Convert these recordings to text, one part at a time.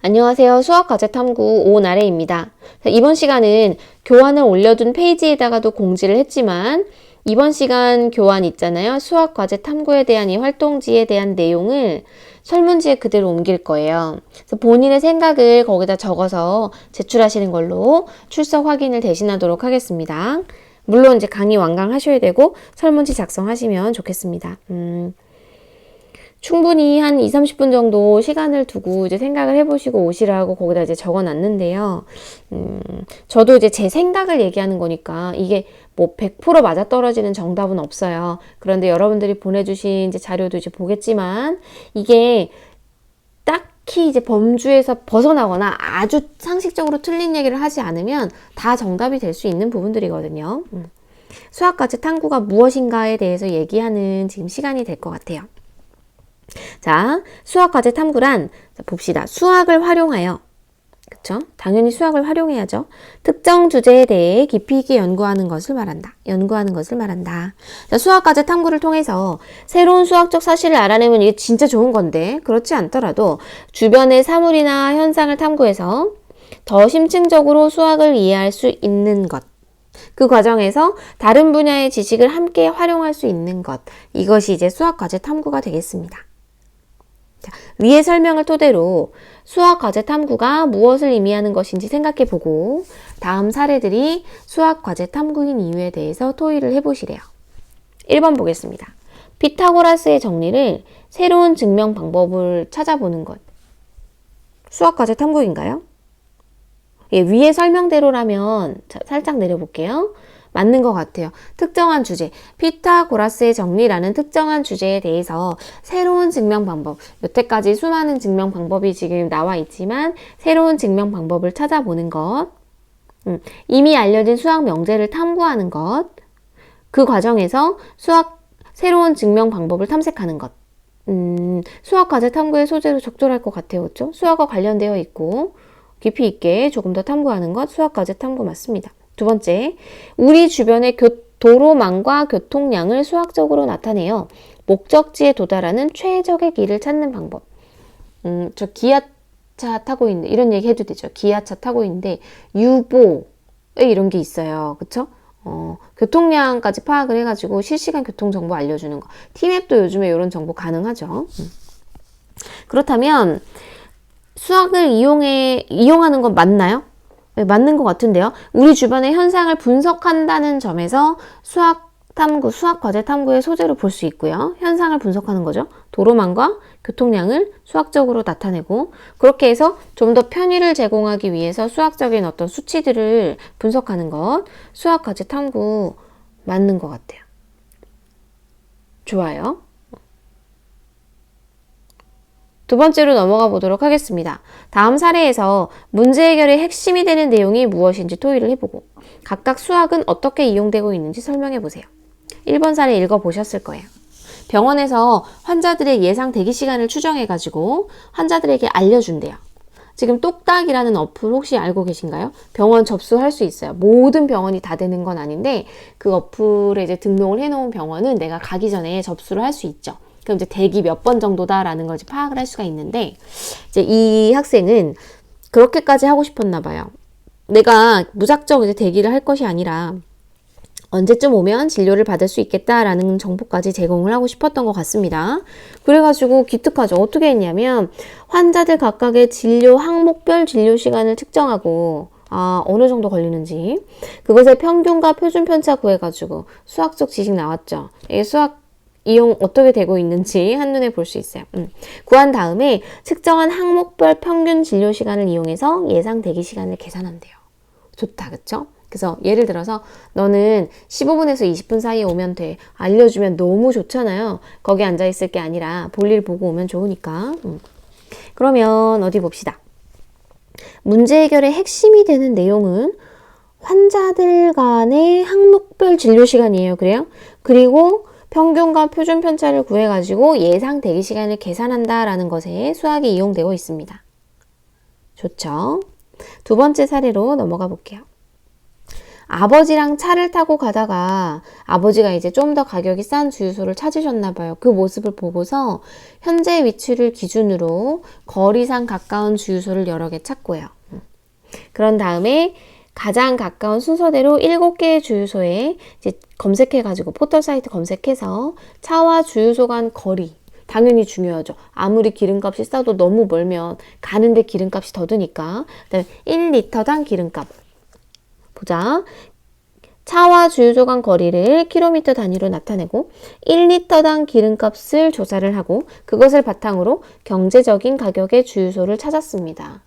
안녕하세요. 수학과제탐구 오나래입니다. 이번 시간은 교환을 올려둔 페이지에다가도 공지를 했지만 이번 시간 교환 있잖아요. 수학과제탐구에 대한 이 활동지에 대한 내용을 설문지에 그대로 옮길 거예요. 그래서 본인의 생각을 거기다 적어서 제출하시는 걸로 출석 확인을 대신하도록 하겠습니다. 물론 이제 강의 완강하셔야 되고 설문지 작성하시면 좋겠습니다. 충분히 한 2, 30분 정도 시간을 두고 이제 생각을 해보시고 오시라고 거기다 이제 적어 놨는데요. 저도 이제 제 생각을 얘기하는 거니까 이게 뭐 100% 맞아떨어지는 정답은 없어요. 그런데 여러분들이 보내주신 이제 자료도 이제 보겠지만 이게 딱히 이제 범주에서 벗어나거나 아주 상식적으로 틀린 얘기를 하지 않으면 다 정답이 될 수 있는 부분들이거든요. 수학과제 탐구가 무엇인가에 대해서 얘기하는 지금 시간이 될 것 같아요. 자, 수학과제 탐구란 봅시다. 수학을 활용하여, 그쵸? 당연히 수학을 활용해야죠. 특정 주제에 대해 깊이 있게 연구하는 것을 말한다. 자, 수학과제 탐구를 통해서 새로운 수학적 사실을 알아내면 이게 진짜 좋은 건데 그렇지 않더라도 주변의 사물이나 현상을 탐구해서 더 심층적으로 수학을 이해할 수 있는 것. 그 과정에서 다른 분야의 지식을 함께 활용할 수 있는 것. 이것이 이제 수학과제 탐구가 되겠습니다. 자, 위의 설명을 토대로 수학과제 탐구가 무엇을 의미하는 것인지 생각해보고 다음 사례들이 수학과제 탐구인 이유에 대해서 토의를 해보시래요. 1번 보겠습니다. 피타고라스의 정리를 새로운 증명 방법을 찾아보는 것. 수학과제 탐구인가요? 예, 위의 설명대로라면 살짝 내려볼게요. 맞는 것 같아요. 특정한 주제, 피타고라스의 정리라는 특정한 주제에 대해서 새로운 증명 방법, 여태까지 수많은 증명 방법이 지금 나와 있지만 새로운 증명 방법을 찾아보는 것, 이미 알려진 수학 명제를 탐구하는 것, 그 과정에서 새로운 증명 방법을 탐색하는 것. 수학과제 탐구의 소재로 적절할 것 같아요. 그렇죠? 수학과 관련되어 있고 깊이 있게 조금 더 탐구하는 것, 수학과제 탐구 맞습니다. 두 번째, 우리 주변의 도로망과 교통량을 수학적으로 나타내어 목적지에 도달하는 최적의 길을 찾는 방법. 저 기아차 타고 있는데, 이런 얘기 해도 되죠. 기아차 타고 있는데, 유보에 이런 게 있어요. 그쵸? 교통량까지 파악을 해가지고 실시간 교통정보 알려주는 거. 티맵도 요즘에 이런 정보 가능하죠. 그렇다면, 수학을 이용하는 건 맞나요? 네, 맞는 것 같은데요. 우리 주변의 현상을 분석한다는 점에서 수학과제 탐구의 소재로 볼 수 있고요. 현상을 분석하는 거죠. 도로망과 교통량을 수학적으로 나타내고 그렇게 해서 좀 더 편의를 제공하기 위해서 수학적인 어떤 수치들을 분석하는 것. 수학과제 탐구 맞는 것 같아요. 좋아요. 두 번째로 넘어가 보도록 하겠습니다. 다음 사례에서 문제 해결의 핵심이 되는 내용이 무엇인지 토의를 해보고 각각 수학은 어떻게 이용되고 있는지 설명해 보세요. 1번 사례 읽어보셨을 거예요. 병원에서 환자들의 예상 대기 시간을 추정해가지고 환자들에게 알려준대요. 지금 똑딱이라는 어플 혹시 알고 계신가요? 병원 접수할 수 있어요. 모든 병원이 다 되는 건 아닌데 그 어플에 이제 등록을 해놓은 병원은 내가 가기 전에 접수를 할 수 있죠. 그럼 이제 대기 몇 번 정도다라는 걸 파악을 할 수가 있는데 이제 이 학생은 그렇게까지 하고 싶었나 봐요. 내가 무작정 이제 대기를 할 것이 아니라 언제쯤 오면 진료를 받을 수 있겠다라는 정보까지 제공을 하고 싶었던 것 같습니다. 그래가지고 기특하죠. 어떻게 했냐면 환자들 각각의 진료 항목별 진료 시간을 측정하고 어느 정도 걸리는지 그것의 평균과 표준 편차 구해가지고 수학적 지식 나왔죠. 이게 수학 이용 어떻게 되고 있는지 한눈에 볼 수 있어요. 구한 다음에 측정한 항목별 평균 진료 시간을 이용해서 예상 대기 시간을 계산한대요. 좋다, 그쵸? 그래서 예를 들어서 너는 15분에서 20분 사이에 오면 돼. 알려주면 너무 좋잖아요. 거기 앉아있을 게 아니라 볼일 보고 오면 좋으니까. 그러면 어디 봅시다. 문제 해결의 핵심이 되는 내용은 환자들 간의 항목별 진료 시간이에요. 그래요? 그리고 평균과 표준 편차를 구해가지고 예상 대기 시간을 계산한다라는 것에 수학이 이용되고 있습니다. 좋죠? 두 번째 사례로 넘어가 볼게요. 아버지랑 차를 타고 가다가 아버지가 이제 좀 더 가격이 싼 주유소를 찾으셨나 봐요. 그 모습을 보고서 현재 위치를 기준으로 거리상 가까운 주유소를 여러 개 찾고요. 그런 다음에 가장 가까운 순서대로 7개의 주유소에 이제 검색해가지고 포털 사이트 검색해서 차와 주유소 간 거리, 당연히 중요하죠. 아무리 기름값이 싸도 너무 멀면 가는데 기름값이 더 드니까. 그다음에 1리터당 기름값 보자. 차와 주유소 간 거리를 킬로미터 단위로 나타내고 1리터당 기름값을 조사를 하고 그것을 바탕으로 경제적인 가격의 주유소를 찾았습니다.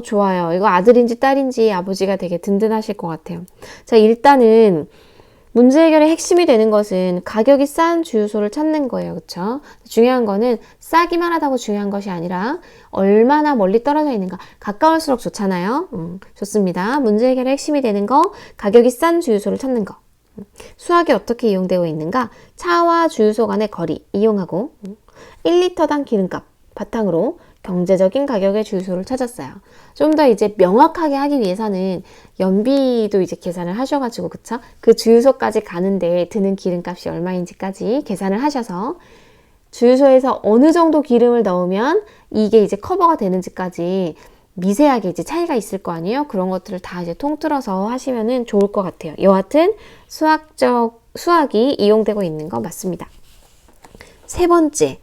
좋아요. 이거 아들인지 딸인지 아버지가 되게 든든하실 것 같아요. 자, 일단은 문제 해결의 핵심이 되는 것은 가격이 싼 주유소를 찾는 거예요. 그쵸? 중요한 거는 싸기만 하다고 중요한 것이 아니라 얼마나 멀리 떨어져 있는가. 가까울수록 좋잖아요. 좋습니다. 문제 해결의 핵심이 되는 거, 가격이 싼 주유소를 찾는 거. 수학이 어떻게 이용되고 있는가? 차와 주유소 간의 거리 이용하고 1리터당 기름값 바탕으로 경제적인 가격의 주유소를 찾았어요. 좀 더 이제 명확하게 하기 위해서는 연비도 이제 계산을 하셔가지고, 그쵸? 그 주유소까지 가는데 드는 기름값이 얼마인지까지 계산을 하셔서 주유소에서 어느 정도 기름을 넣으면 이게 이제 커버가 되는지까지 미세하게 이제 차이가 있을 거 아니에요? 그런 것들을 다 이제 통틀어서 하시면은 좋을 것 같아요. 여하튼 수학이 이용되고 있는 거 맞습니다. 세 번째.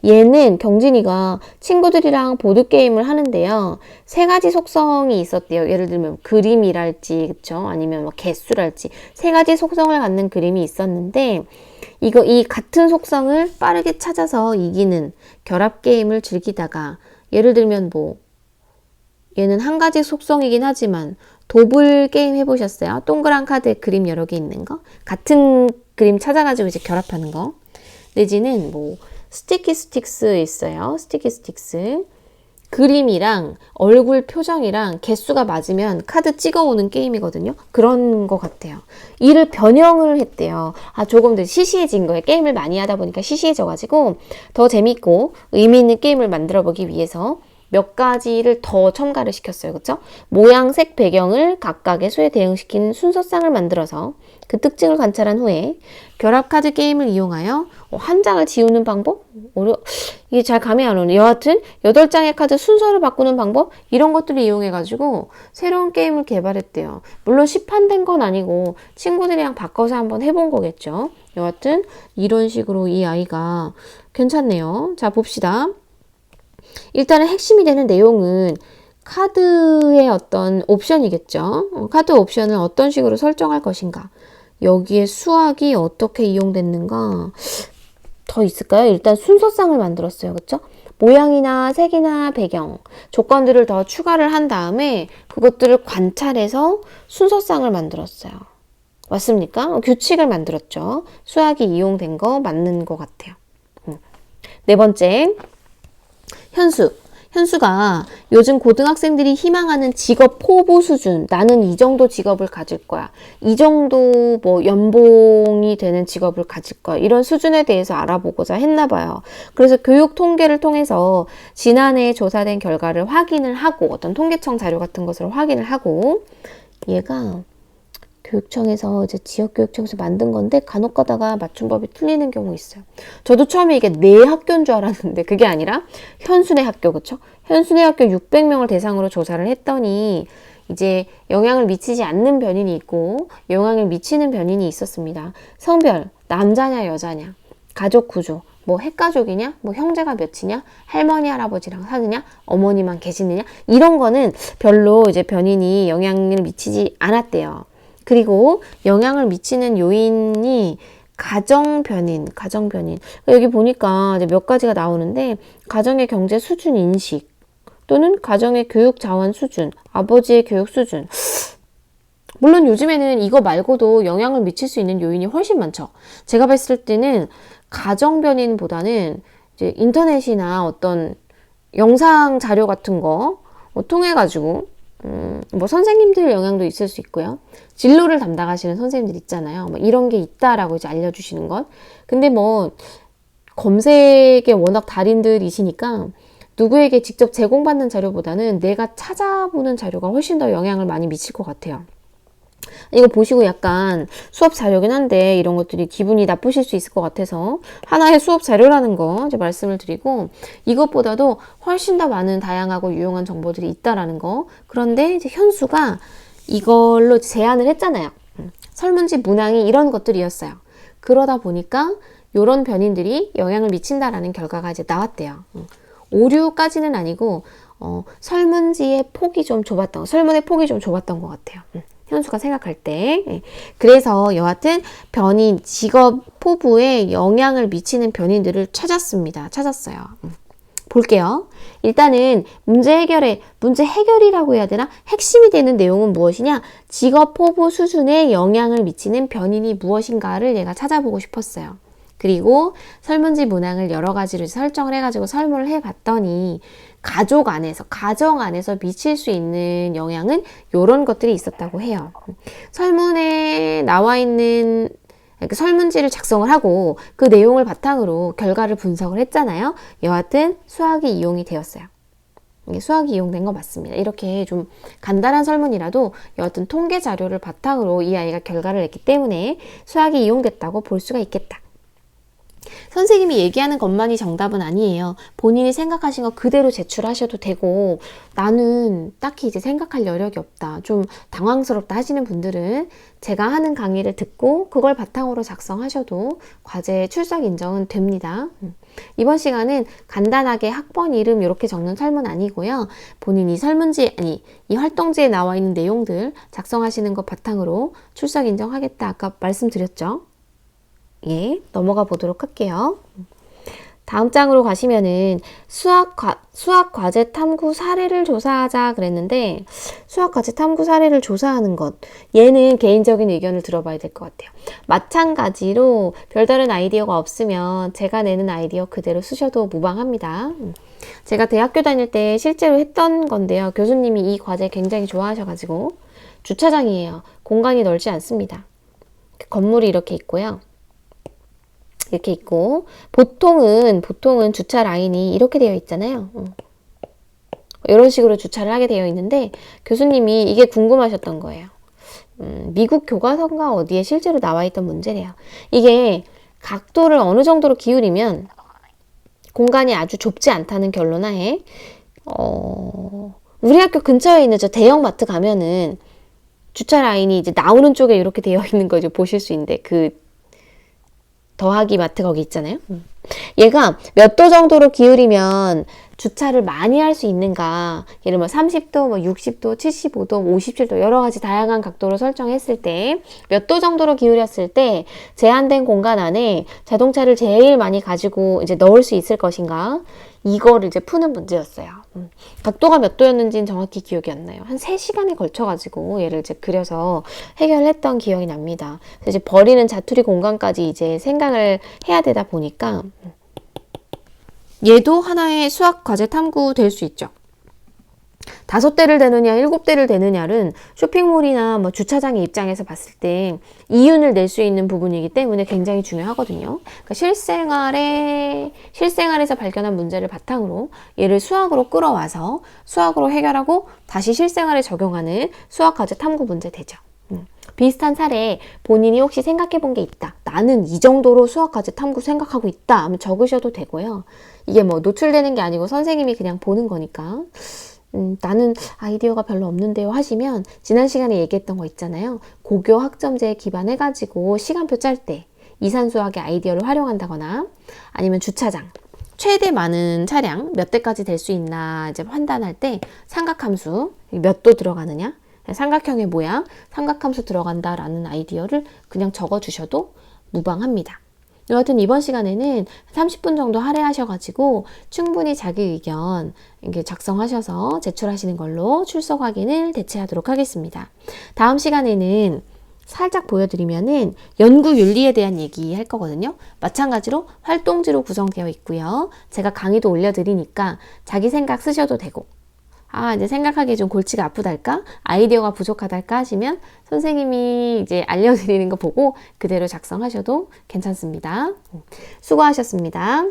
얘는 경진이가 친구들이랑 보드게임을 하는데요. 3가지 속성이 있었대요. 예를 들면 그림이랄지, 그쵸? 아니면 뭐 개수랄지 3가지 속성을 갖는 그림이 있었는데 이 같은 속성을 빠르게 찾아서 이기는 결합 게임을 즐기다가 예를 들면 얘는 한 가지 속성이긴 하지만 도블 게임 해보셨어요? 동그란 카드에 그림 여러 개 있는 거? 같은 그림 찾아가지고 이제 결합하는 거. 내지는 스티키 스틱스 있어요. 스티키 스틱스. 그림이랑 얼굴 표정이랑 개수가 맞으면 카드 찍어오는 게임이거든요. 그런 것 같아요. 이를 변형을 했대요. 조금 더 시시해진 거예요. 게임을 많이 하다 보니까 시시해져가지고 더 재밌고 의미 있는 게임을 만들어 보기 위해서 몇 가지를 더 첨가를 시켰어요. 그쵸? 모양, 색, 배경을 각각의 수에 대응시킨 순서상을 만들어서 그 특징을 관찰한 후에 결합 카드 게임을 이용하여 한 장을 지우는 방법? 이게 잘 감이 안 오네. 여하튼 8장의 카드 순서를 바꾸는 방법? 이런 것들을 이용해가지고 새로운 게임을 개발했대요. 물론 시판된 건 아니고 친구들이랑 바꿔서 한번 해본 거겠죠. 여하튼 이런 식으로 이 아이가 괜찮네요. 자, 봅시다. 일단은 핵심이 되는 내용은 카드의 어떤 옵션이겠죠. 카드 옵션을 어떤 식으로 설정할 것인가. 여기에 수학이 어떻게 이용됐는가 더 있을까요? 일단 순서상을 만들었어요. 그렇죠? 모양이나 색이나 배경, 조건들을 더 추가를 한 다음에 그것들을 관찰해서 순서상을 만들었어요. 맞습니까? 규칙을 만들었죠. 수학이 이용된 거 맞는 것 같아요. 네 번째, 현수가 요즘 고등학생들이 희망하는 직업 포부 수준, 나는 이 정도 직업을 가질 거야. 이 정도 연봉이 되는 직업을 가질 거야. 이런 수준에 대해서 알아보고자 했나 봐요. 그래서 교육 통계를 통해서 지난해 조사된 결과를 확인을 하고 어떤 통계청 자료 같은 것을 확인을 하고 얘가 교육청에서 이제 지역교육청에서 만든 건데 간혹 가다가 맞춤법이 틀리는 경우 있어요. 저도 처음에 이게 내 학교인 줄 알았는데 그게 아니라 현수네 학교, 그쵸? 현수네 학교 600명을 대상으로 조사를 했더니 이제 영향을 미치지 않는 변인이 있고 영향을 미치는 변인이 있었습니다. 성별, 남자냐 여자냐, 가족 구조, 핵가족이냐, 형제가 몇이냐, 할머니 할아버지랑 사느냐, 어머니만 계시느냐, 이런 거는 별로 이제 변인이 영향을 미치지 않았대요. 그리고 영향을 미치는 요인이 가정 변인. 여기 보니까 이제 몇 가지가 나오는데 가정의 경제 수준 인식 또는 가정의 교육 자원 수준, 아버지의 교육 수준. 물론 요즘에는 이거 말고도 영향을 미칠 수 있는 요인이 훨씬 많죠. 제가 봤을 때는 가정 변인보다는 이제 인터넷이나 어떤 영상 자료 같은 거 통해 가지고 선생님들 영향도 있을 수 있고요. 진로를 담당하시는 선생님들 있잖아요. 이런 게 있다라고 이제 알려주시는 것. 근데 검색에 워낙 달인들이시니까 누구에게 직접 제공받는 자료보다는 내가 찾아보는 자료가 훨씬 더 영향을 많이 미칠 것 같아요. 이거 보시고 약간 수업 자료긴 한데 이런 것들이 기분이 나쁘실 수 있을 것 같아서 하나의 수업 자료라는 거 이제 말씀을 드리고, 이것보다도 훨씬 더 많은 다양하고 유용한 정보들이 있다라는 거. 그런데 이제 현수가 이걸로 제안을 했잖아요. 설문지 문항이 이런 것들이었어요. 그러다 보니까 이런 변인들이 영향을 미친다라는 결과가 이제 나왔대요. 오류까지는 아니고 설문지의 폭이 좀 좁았던, 설문의 폭이 좀 좁았던 것 같아요. 현수가 생각할 때. 그래서 여하튼 변인, 직업 포부에 영향을 미치는 변인들을 찾았어요. 볼게요. 일단은 문제 해결이라고 해야 되나? 핵심이 되는 내용은 무엇이냐? 직업 포부 수준에 영향을 미치는 변인이 무엇인가를 얘가 찾아보고 싶었어요. 그리고 설문지 문항을 여러 가지로 설정을 해가지고 설문을 해봤더니 가정 안에서 미칠 수 있는 영향은 이런 것들이 있었다고 해요. 설문에 나와 있는 설문지를 작성을 하고 그 내용을 바탕으로 결과를 분석을 했잖아요. 여하튼 수학이 이용이 되었어요. 이게 수학이 이용된 거 맞습니다. 이렇게 좀 간단한 설문이라도 여하튼 통계 자료를 바탕으로 이 아이가 결과를 냈기 때문에 수학이 이용됐다고 볼 수가 있겠다. 선생님이 얘기하는 것만이 정답은 아니에요. 본인이 생각하신 거 그대로 제출하셔도 되고, 나는 딱히 이제 생각할 여력이 없다, 좀 당황스럽다 하시는 분들은 제가 하는 강의를 듣고 그걸 바탕으로 작성하셔도 과제 출석 인정은 됩니다. 이번 시간은 간단하게 학번 이름 이렇게 적는 설문 아니고요. 본인이 이 활동지에 나와 있는 내용들 작성하시는 것 바탕으로 출석 인정하겠다 아까 말씀드렸죠. 예, 넘어가 보도록 할게요. 다음 장으로 가시면은 수학 과제 탐구 사례를 조사하자 그랬는데, 수학 과제 탐구 사례를 조사하는 것, 얘는 개인적인 의견을 들어봐야 될 것 같아요. 마찬가지로 별다른 아이디어가 없으면 제가 내는 아이디어 그대로 쓰셔도 무방합니다. 제가 대학교 다닐 때 실제로 했던 건데요. 교수님이 이 과제 굉장히 좋아하셔가지고, 주차장이에요. 공간이 넓지 않습니다. 건물이 이렇게 있고요. 이렇게 있고, 보통은 주차 라인이 이렇게 되어 있잖아요. 이런 식으로 주차를 하게 되어 있는데, 교수님이 이게 궁금하셨던 거예요. 미국 교과서인가 어디에 실제로 나와 있던 문제래요. 이게 각도를 어느 정도로 기울이면 공간이 아주 좁지 않다는 결론하에, 우리 학교 근처에 있는 저 대형 마트 가면은 주차 라인이 이제 나오는 쪽에 이렇게 되어 있는 거죠. 보실 수 있는데, 더하기 마트 거기 있잖아요. 얘가 몇 도 정도로 기울이면 주차를 많이 할 수 있는가, 예를 들면 30도, 60도, 75도, 57도 여러 가지 다양한 각도로 설정했을 때 몇 도 정도로 기울였을 때 제한된 공간 안에 자동차를 제일 많이 가지고 이제 넣을 수 있을 것인가, 이거를 이제 푸는 문제였어요. 각도가 몇 도였는지는 정확히 기억이 안 나요. 한 3시간에 걸쳐가지고 얘를 이제 그려서 해결했던 기억이 납니다. 그래서 이제 버리는 자투리 공간까지 이제 생각을 해야 되다 보니까 얘도 하나의 수학 과제 탐구 될 수 있죠. 5대를 대느냐 7대를 대느냐는 쇼핑몰이나 뭐 주차장의 입장에서 봤을 때 이윤을 낼 수 있는 부분이기 때문에 굉장히 중요하거든요. 그러니까 실생활에서 발견한 문제를 바탕으로 얘를 수학으로 끌어와서 수학으로 해결하고 다시 실생활에 적용하는 수학 과제 탐구 문제 되죠. 비슷한 사례 본인이 혹시 생각해 본 게 있다, 나는 이 정도로 수학 과제 탐구 생각하고 있다 하면 적으셔도 되고요. 이게 뭐 노출되는 게 아니고 선생님이 그냥 보는 거니까 나는 아이디어가 별로 없는데요 하시면 지난 시간에 얘기했던 거 있잖아요. 고교 학점제에 기반해가지고 시간표 짤 때 이산수학의 아이디어를 활용한다거나, 아니면 주차장 최대 많은 차량 몇 대까지 될 수 있나 이제 판단할 때 삼각함수 몇 도 들어가느냐, 삼각형의 모양, 삼각함수 들어간다라는 아이디어를 그냥 적어주셔도 무방합니다. 여하튼 이번 시간에는 30분 정도 할애하셔가지고 충분히 자기 의견 이렇게 작성하셔서 제출하시는 걸로 출석 확인을 대체하도록 하겠습니다. 다음 시간에는 살짝 보여드리면은 연구 윤리에 대한 얘기 할 거거든요. 마찬가지로 활동지로 구성되어 있고요. 제가 강의도 올려드리니까 자기 생각 쓰셔도 되고, 이제 생각하기에 좀 골치가 아프달까? 아이디어가 부족하달까 하시면 선생님이 이제 알려드리는 거 보고 그대로 작성하셔도 괜찮습니다. 수고하셨습니다.